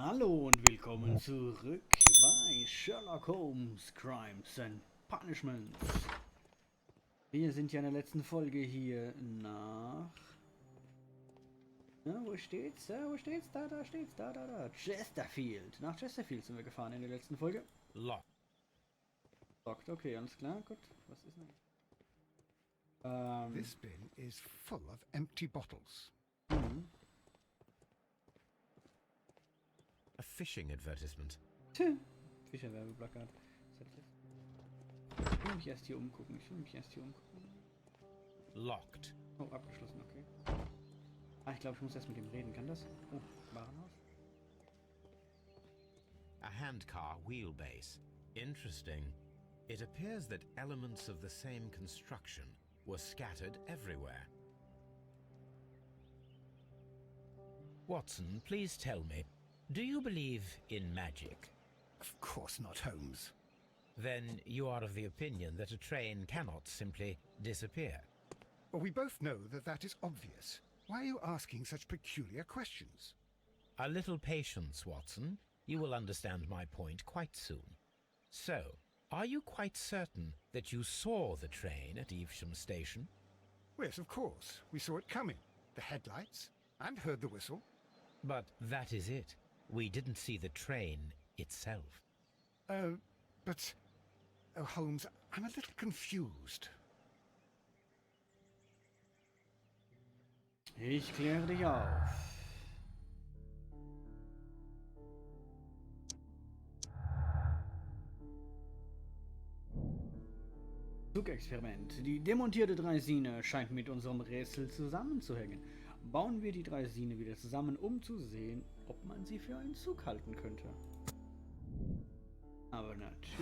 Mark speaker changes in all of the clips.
Speaker 1: Hallo und willkommen zurück bei Sherlock Holmes Crimes and Punishments. Wir sind ja in der letzten Folge hier nach... Na, wo steht's? Wo steht's? Da steht's. Da. Chesterfield. Nach Chesterfield sind wir gefahren in der letzten Folge.
Speaker 2: Locked.
Speaker 1: Locked, okay, alles klar, gut. Was ist denn?
Speaker 3: This bin is full of empty bottles.
Speaker 2: A fishing advertisement.
Speaker 1: Fischerwerbeplakat. Ich will mich erst hier umgucken.
Speaker 2: Locked.
Speaker 1: Oh, abgeschlossen, okay. Ah, ich glaube, ich muss erst mit ihm reden. Kann das? Oh, Warenhaus.
Speaker 2: A handcar wheelbase. Interesting. It appears that elements of the same construction were scattered everywhere. Watson, please tell me, do you believe in magic?
Speaker 3: Of course not, Holmes.
Speaker 2: Then you are of the opinion that a train cannot simply disappear.
Speaker 3: Well, we both know that that is obvious. Why are you asking such peculiar questions?
Speaker 2: A little patience, Watson. You will understand my point quite soon. So, are you quite certain that you saw the train at Evesham Station?
Speaker 3: Yes, of course. We saw it coming. The headlights, and heard the whistle.
Speaker 2: But that is it. We didn't see the train itself.
Speaker 3: But... Oh, Holmes, I'm a little confused.
Speaker 1: Ich kläre dich auf. Zugexperiment. Die demontierte Draisine scheint mit unserem Rätsel zusammenzuhängen. Bauen wir die Draisine wieder zusammen, um zu sehen, ob man sie für einen Zug halten könnte. Aber natürlich.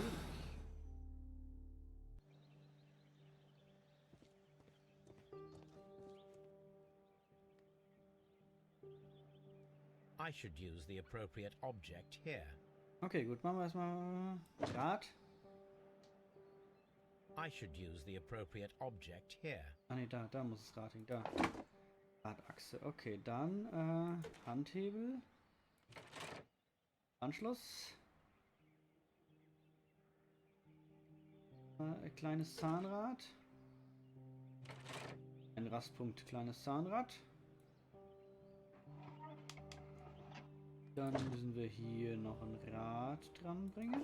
Speaker 2: I should use the appropriate object here.
Speaker 1: Okay, gut, machen wir erstmal Rad.
Speaker 2: I should use the appropriate object here.
Speaker 1: Ah ne, da muss es Rad hin, da. Radachse. Okay, dann Handhebel. Anschluss. Kleines Zahnrad. Ein Rastpunkt, kleines Zahnrad. Dann müssen wir hier noch ein Rad dran bringen.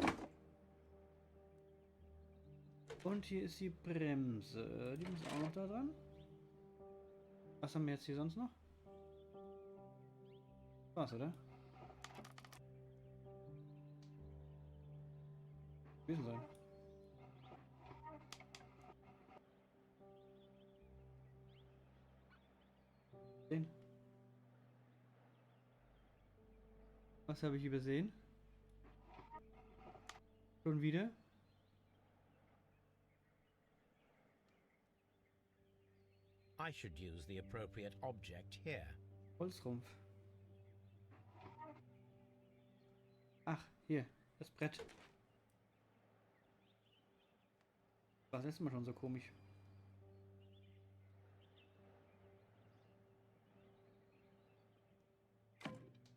Speaker 1: Und hier ist die Bremse. Die muss auch noch da dran. Was haben wir jetzt hier sonst noch? Was, oder? Wissen sein. Den. Was habe ich übersehen? Schon wieder?
Speaker 2: I should use the appropriate object here.
Speaker 1: Holzrumpf. Ach, hier, das Brett. War das letzte Mal schon so komisch.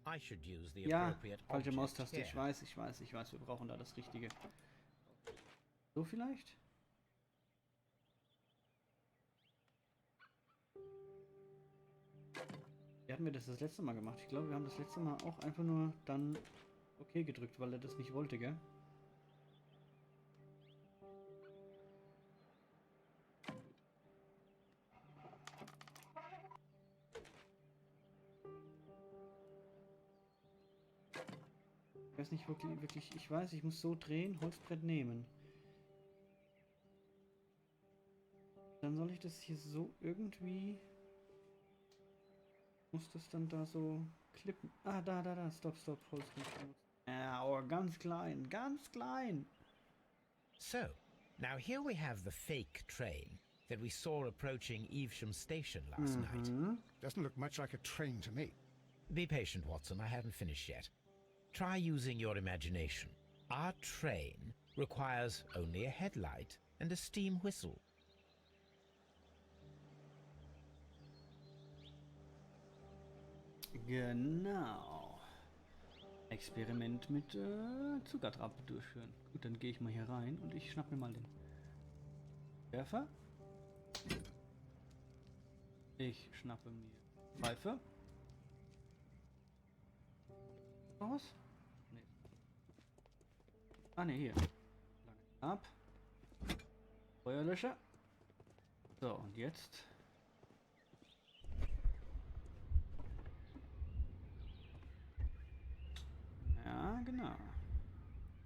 Speaker 2: I should use the
Speaker 1: Ja,
Speaker 2: appropriate
Speaker 1: falsche
Speaker 2: object
Speaker 1: Maustaste.
Speaker 2: here.
Speaker 1: Ich weiß. Wir brauchen da das Richtige. So vielleicht? Wie hatten wir das letzte Mal gemacht? Ich glaube, wir haben das letzte Mal auch einfach nur dann okay gedrückt, weil er das nicht wollte, gell? Ich weiß nicht wirklich, ich weiß, ich muss so drehen, Holzbrett nehmen. Dann soll ich das hier so irgendwie... Muss das dann da so klippen? Ah, da, stopp, Holzbrett. Ja, oh, ganz klein, ganz klein.
Speaker 2: So, now here we have the fake train that we saw approaching Evesham Station last night.
Speaker 3: Doesn't look much like a train to me.
Speaker 2: Be patient, Watson, I haven't finished yet. Try using your imagination. Our train requires only a headlight and a steam whistle.
Speaker 1: Genau. Experiment mit Zuckertrappe durchführen. Gut, dann gehe ich mal hier rein und ich schnapp mir mal den Werfer. Ich schnappe mir Pfeife. Raus? Nee. Ah ne, hier. Lange ab. Feuerlöscher. So, und jetzt. Ja, genau.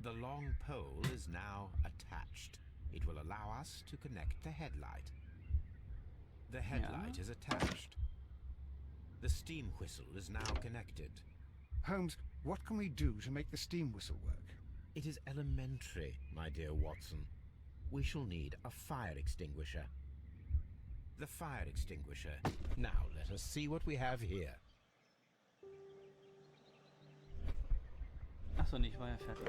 Speaker 2: The long pole is now attached. It will allow us to connect the headlight. The headlight is attached. The steam whistle is now connected.
Speaker 3: Holmes, what can we do to make the steam whistle work?
Speaker 2: It is elementary, my dear Watson. We shall need a fire extinguisher. The fire extinguisher. Now let us see what we have here.
Speaker 1: Achso, nicht, war ja fertig.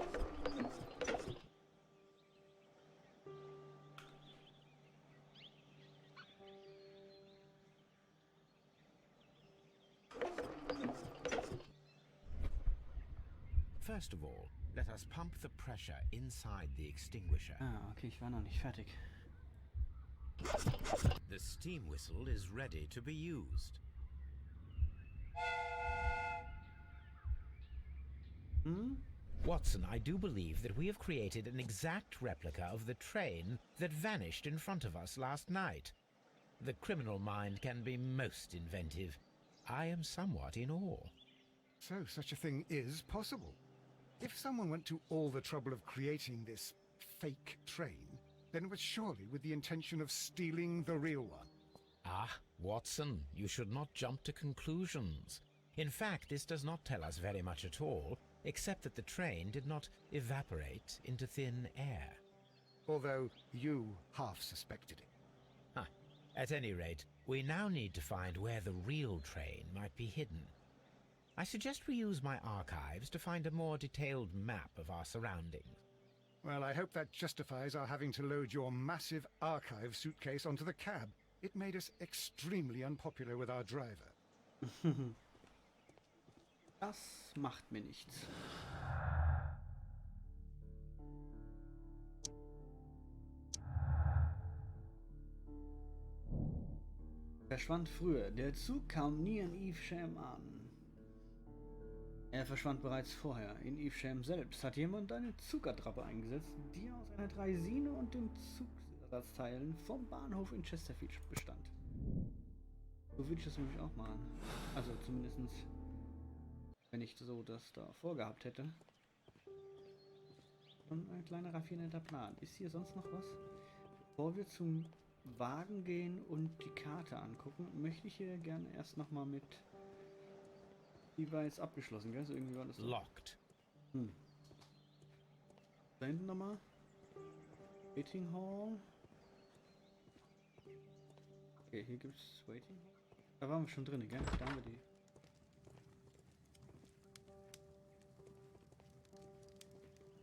Speaker 2: First of all, let us pump the pressure inside the extinguisher.
Speaker 1: Ah, okay, ich war noch nicht fertig.
Speaker 2: The steam whistle is ready to be used. Watson, I do believe that we have created an exact replica of the train that vanished in front of us last night. The criminal mind can be most inventive. I am somewhat in awe.
Speaker 3: So such a thing is possible. If someone went to all the trouble of creating this fake train, then it was surely with the intention of stealing the real one.
Speaker 2: Ah, Watson, you should not jump to conclusions. In fact, this does not tell us very much at all, except that the train did not evaporate into thin air.
Speaker 3: Although you half suspected it.
Speaker 2: Huh. At any rate, we now need to find where the real train might be hidden. I suggest we use my archives to find a more detailed map of our surroundings.
Speaker 3: Well, I hope that justifies our having to load your massive archive suitcase onto the cab. It made us extremely unpopular with our driver.
Speaker 1: Das macht mir nichts. Verschwand früher. Der Zug kam nie in Evesham an. Er verschwand bereits vorher. In Evesham selbst hat jemand eine Zuckertrappe eingesetzt, die aus einer Draisine und den Zugersatzteilen vom Bahnhof in Chesterfield bestand. So würde ich das nämlich auch machen. Also zumindestens, wenn ich so das da vorgehabt hätte. Und ein kleiner raffinierter Plan. Ist hier sonst noch was? Bevor wir zum Wagen gehen und die Karte angucken, möchte ich hier gerne erst nochmal mit... Die war jetzt abgeschlossen, gell? So irgendwie war das so.
Speaker 2: Locked.
Speaker 1: Da hinten nochmal. Waiting Hall. Okay, hier gibt's Waiting Hall. Da waren wir schon drin, gell? Da haben wir die.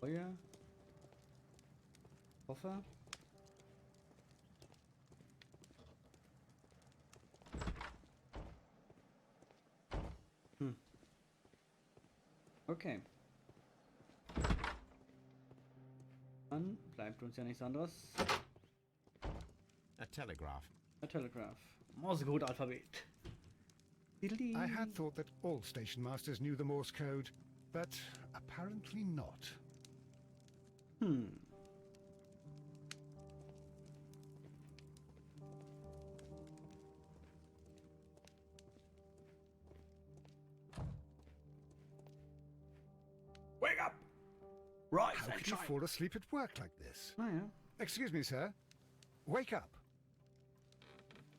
Speaker 1: Feuer. Koffer. Okay. Dann bleibt uns ja nichts anderes.
Speaker 2: A telegraph.
Speaker 1: A telegraph. Morsecode-Alphabet.
Speaker 3: I had thought that all station masters knew the Morse code, but apparently not.
Speaker 1: Wake up! Rise
Speaker 3: How
Speaker 1: and
Speaker 3: could you
Speaker 1: shine!
Speaker 3: fall asleep at work like this?
Speaker 1: Ah ja.
Speaker 3: Excuse me, sir. Wake up.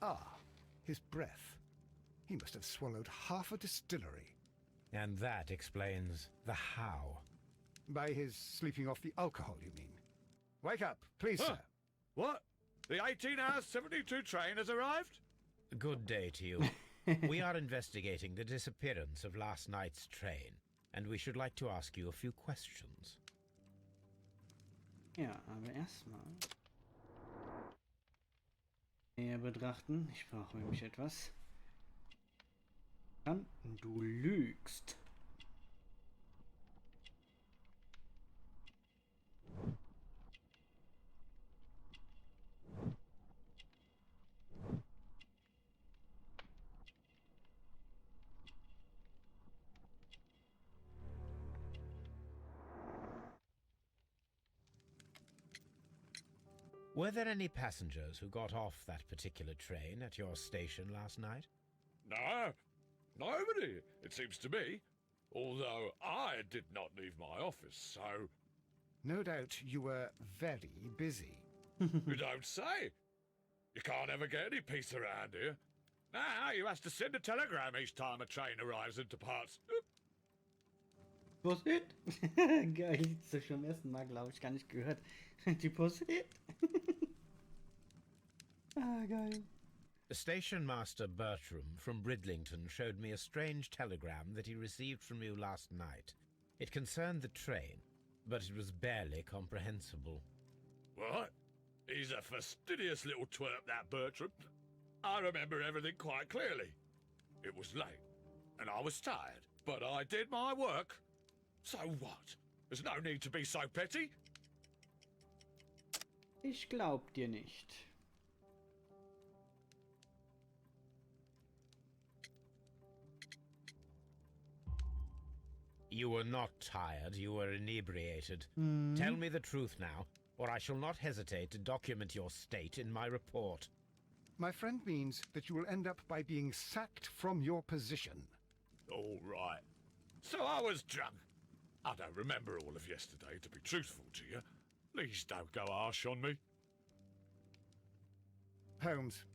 Speaker 3: Ah, his breath. He must have swallowed half a distillery.
Speaker 2: And that explains the how.
Speaker 3: By his sleeping off the alcohol, you mean? Wake up, please, sir.
Speaker 4: What? The 18 hours 72 train has arrived?
Speaker 2: Good day to you. We are investigating the disappearance of last night's train, and we should like to ask you a few questions.
Speaker 1: Ja, aber erstmal näher betrachten. Ich brauche nämlich etwas. Dann, du lügst.
Speaker 2: Were there any passengers who got off that particular train at your station last night?
Speaker 4: No, nobody, it seems to me. Although I did not leave my office, so...
Speaker 3: No doubt you were very busy.
Speaker 4: You don't say. You can't ever get any peace around here. Now you have to send a telegram each time a train arrives and departs.
Speaker 1: Post-it? Geil, das schon beim ersten Mal, glaube ich, gar nicht gehört. Die Post-it? Ah, geil.
Speaker 2: Station Master Bertram from Bridlington showed me a strange telegram that he received from you last night. It concerned the train, but it was barely comprehensible.
Speaker 4: What? He's a fastidious little twerp, that Bertram. I remember everything quite clearly. It was late, and I was tired, but I did my work. So what? There's no need to be so petty.
Speaker 1: Ich glaub dir nicht.
Speaker 2: You were not tired, you were inebriated. Tell me the truth now, or I shall not hesitate to document your state in my report.
Speaker 3: My friend means that you will end up by being sacked from your position.
Speaker 4: All right. So I was drunk. I don't remember all of yesterday, to be truthful to you. Please don't go harsh on me.
Speaker 3: Holmes,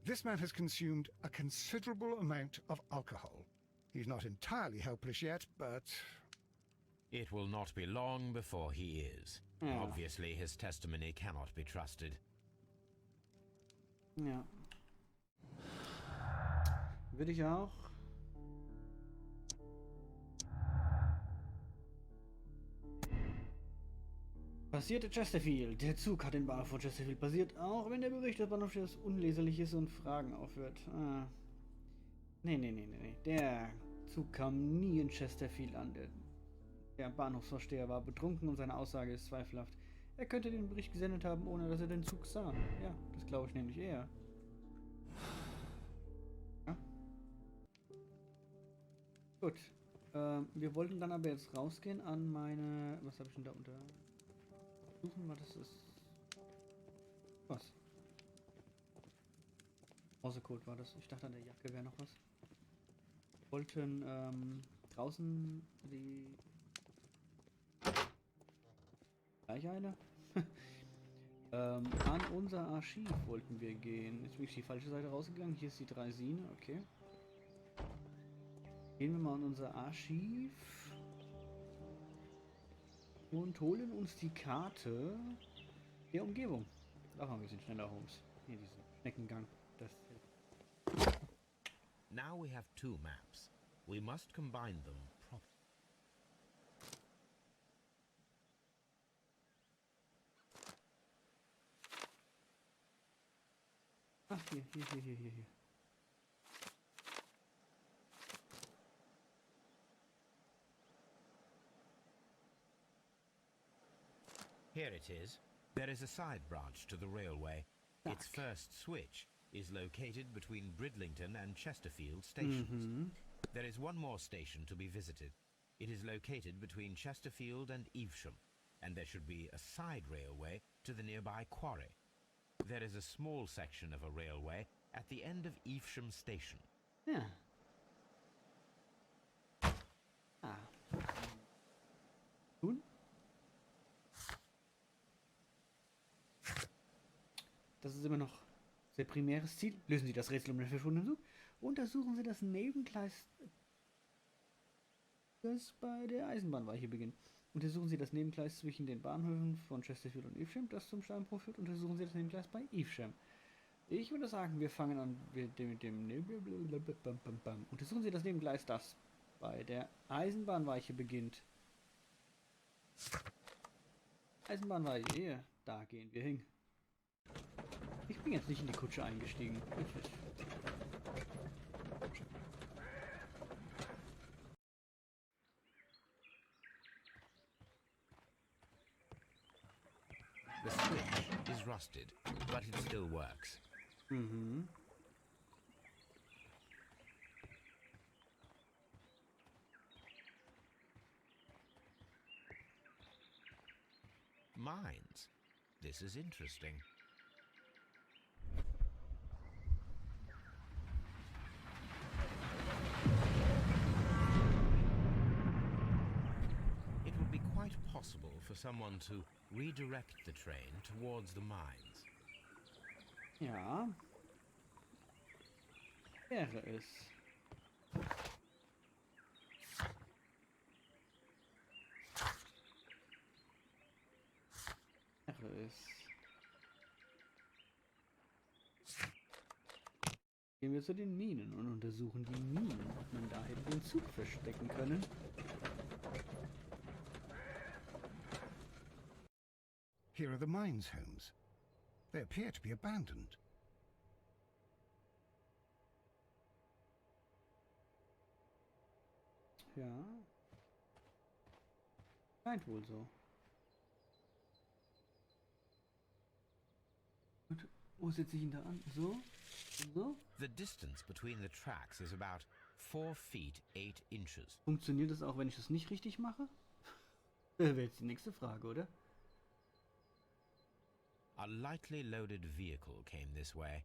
Speaker 3: this man has consumed a considerable amount of alcohol. He's not entirely helpless yet, but...
Speaker 2: It will not be long before he is.
Speaker 1: Ja.
Speaker 2: Obviously, his testimony cannot be trusted.
Speaker 1: Ja. Würde ich auch. Passierte Chesterfield. Der Zug hat den Bahnhof von Chesterfield passiert, auch wenn der Bericht des Bahnhofs unleserlich ist und Fragen aufhört. Ah. Nee. Der Zug kam nie in Chesterfield an. Der Bahnhofsvorsteher war betrunken und seine Aussage ist zweifelhaft. Er könnte den Bericht gesendet haben, ohne dass er den Zug sah. Ja, das glaube ich nämlich eher. Ja. Gut. Wir wollten dann aber jetzt rausgehen an meine... Was habe ich denn da unter... Suchen wir, das ist... Was? Morsecode war das. Ich dachte, an der Jacke wäre noch was. Wir wollten draußen die... Gleich eine? An unser Archiv wollten wir gehen. Jetzt bin ich die falsche Seite rausgegangen. Hier ist die Draisine, okay. Gehen wir mal an unser Archiv. Und holen uns die Karte der Umgebung. Auch mal ein bisschen schneller, Holmes. Hier, diesen Schneckengang. Das
Speaker 2: Now we have two maps. We must combine them properly.
Speaker 1: Ach, hier.
Speaker 2: Here it is. There is a side branch to the railway. Its first switch is located between Bridlington and Chesterfield stations. There is one more station to be visited. It is located between Chesterfield and Evesham, and there should be a side railway to the nearby quarry. There is a small section of a railway at the end of Evesham station.
Speaker 1: Ja. Ah. Nun? Das ist immer noch sehr primäres Ziel. Lösen Sie das Rätsel um den verschwundenen Zug. Untersuchen Sie das Nebengleis, das bei der Eisenbahnweiche beginnt. Untersuchen Sie das Nebengleis zwischen den Bahnhöfen von Chesterfield und Evesham, das zum Steinbruch führt. Untersuchen Sie das Nebengleis bei Evesham. Ich würde sagen, wir fangen an mit dem Untersuchen Sie das Nebengleis, das bei der Eisenbahnweiche beginnt. Eisenbahnweiche, hier, da gehen wir hin. Ich bin jetzt nicht in die Kutsche eingestiegen.
Speaker 2: The switch is rusted, but it still works. Mines. This is interesting. someone to redirect the train towards the mines.
Speaker 1: Ja. Wäre es. Wäre es. Gehen wir zu den Minen und untersuchen die Minen, ob man da hätte den Zug verstecken können.
Speaker 3: Here are the mines, Holmes. They appear to be abandoned.
Speaker 1: Ja. Scheint wohl so. Und wo setze ich ihn da an? So? So?
Speaker 2: The distance between the tracks is about 4 feet 8 inches.
Speaker 1: Funktioniert das auch, wenn ich das nicht richtig mache? Wäre jetzt die nächste Frage, oder?
Speaker 2: A lightly loaded vehicle came this way.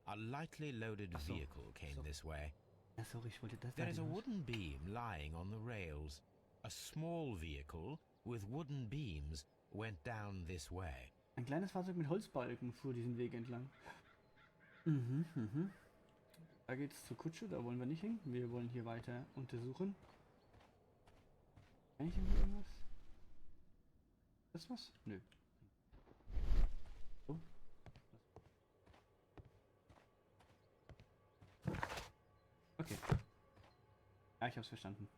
Speaker 2: A lightly loaded vehicle came this way.
Speaker 1: Ja, sorry, ich wollte das
Speaker 2: There is a
Speaker 1: sagen.
Speaker 2: wooden beam lying on the rails. A small vehicle with wooden beams went down this way.
Speaker 1: Ein kleines Fahrzeug mit Holzbalken fuhr diesen Weg entlang. Mhm. Da geht's zur Kutsche, da wollen wir nicht hin. Wir wollen hier weiter untersuchen. Kann ich irgendwie irgendwas? Das was? Nö. So. Okay. Ja, ich hab's verstanden.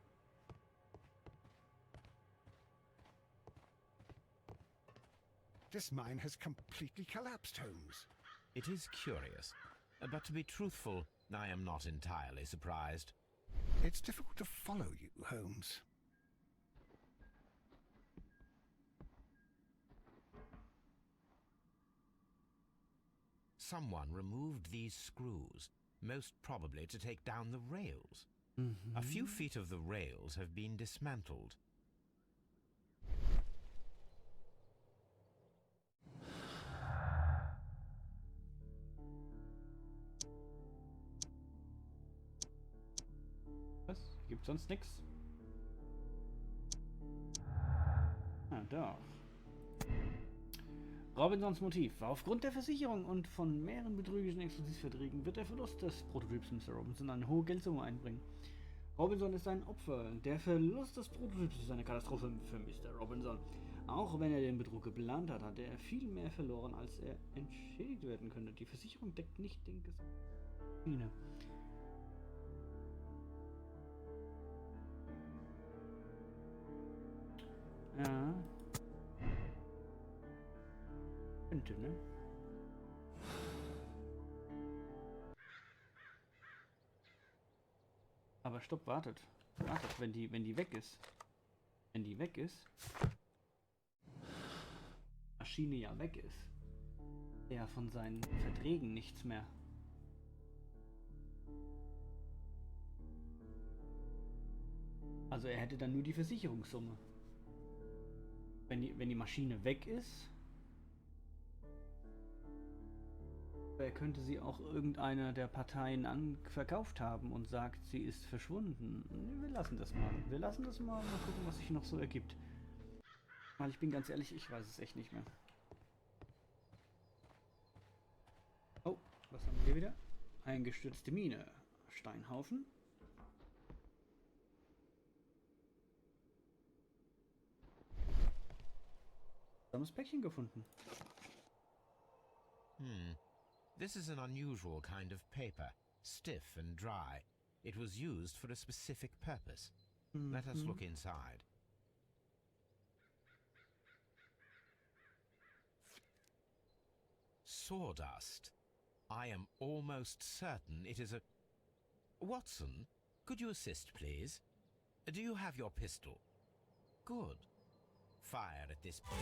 Speaker 3: This mine has completely collapsed, Holmes.
Speaker 2: It is curious, but to be truthful, I am not entirely surprised.
Speaker 3: It's difficult to follow you, Holmes.
Speaker 2: Someone removed these screws, most probably to take down the rails. A few feet of the rails have been dismantled.
Speaker 1: Was? Gibt sonst nichts? Ah, doch. Robinsons Motiv war aufgrund der Versicherung und von mehreren betrügerischen Exklusivverträgen wird der Verlust des Prototyps Mr. Robinson eine hohe Geldsumme einbringen. Robinson ist ein Opfer. Der Verlust des Prototyps ist eine Katastrophe für Mr. Robinson. Auch wenn er den Betrug geplant hat, hat er viel mehr verloren, als er entschädigt werden könnte. Die Versicherung deckt nicht den gesamten. Ja. Könnte, ne? Aber stopp, wartet. Wartet, wenn die weg ist. Wenn die weg ist. Maschine ja weg ist. Er von seinen Verträgen nichts mehr. Also er hätte dann nur die Versicherungssumme. Wenn die Maschine weg ist, könnte sie auch irgendeiner der Parteien verkauft haben und sagt, sie ist verschwunden. Wir lassen das mal. Wir lassen das mal gucken, was sich noch so ergibt. Weil ich bin ganz ehrlich, ich weiß es echt nicht mehr. Oh, was haben wir hier wieder? Eingestürzte Mine. Steinhaufen. Sammes Päckchen gefunden.
Speaker 2: This is an unusual kind of paper, stiff and dry. It was used for a specific purpose. Let us look inside. Sawdust. I am almost certain it is a... Watson, could you assist, please? Do you have your pistol? Good. Fire at this point.